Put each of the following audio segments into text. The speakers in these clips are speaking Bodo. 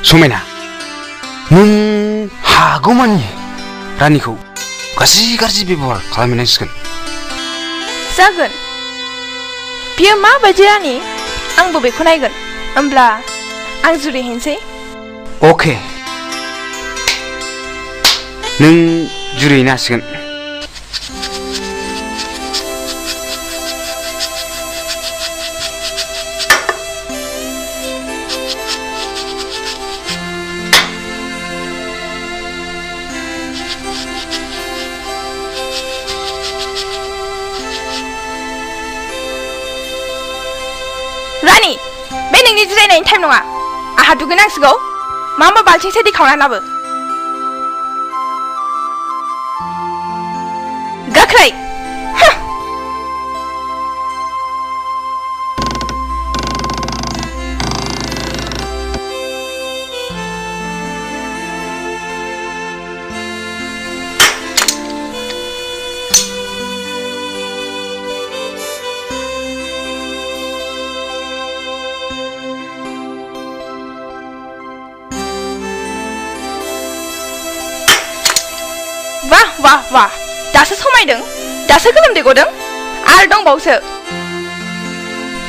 समायना नों हागौमानि रानिखौ गाज्रि बेबहार खालामनांसिगोन जागोन बियो माबायदि रानि आंबो बेखौ नायगोन होमब्ला आं जुरिहैनोसै अके नों जुरिहैनो हासिगोन रानि बे नोंनि जिरायनायनि टाइम नङा आहा दुगैनांसिगौ मा बाल्थिंसे दै खावनानै लाबो गोख्रै वाह दासो समायदों दासो गोलोमदै गदों आरो दंबावसो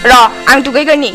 र' आं दुगैगोननि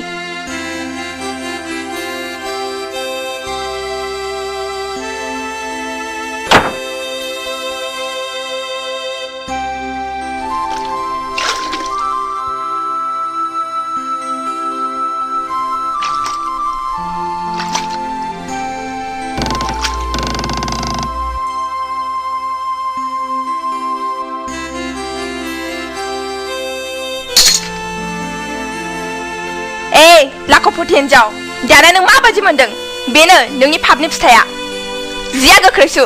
लाख'फथि हिनजाव दाना नों माबादि मोनदों बेनो नोंनि फाबनि फिथाइया जिया गोख्रैसु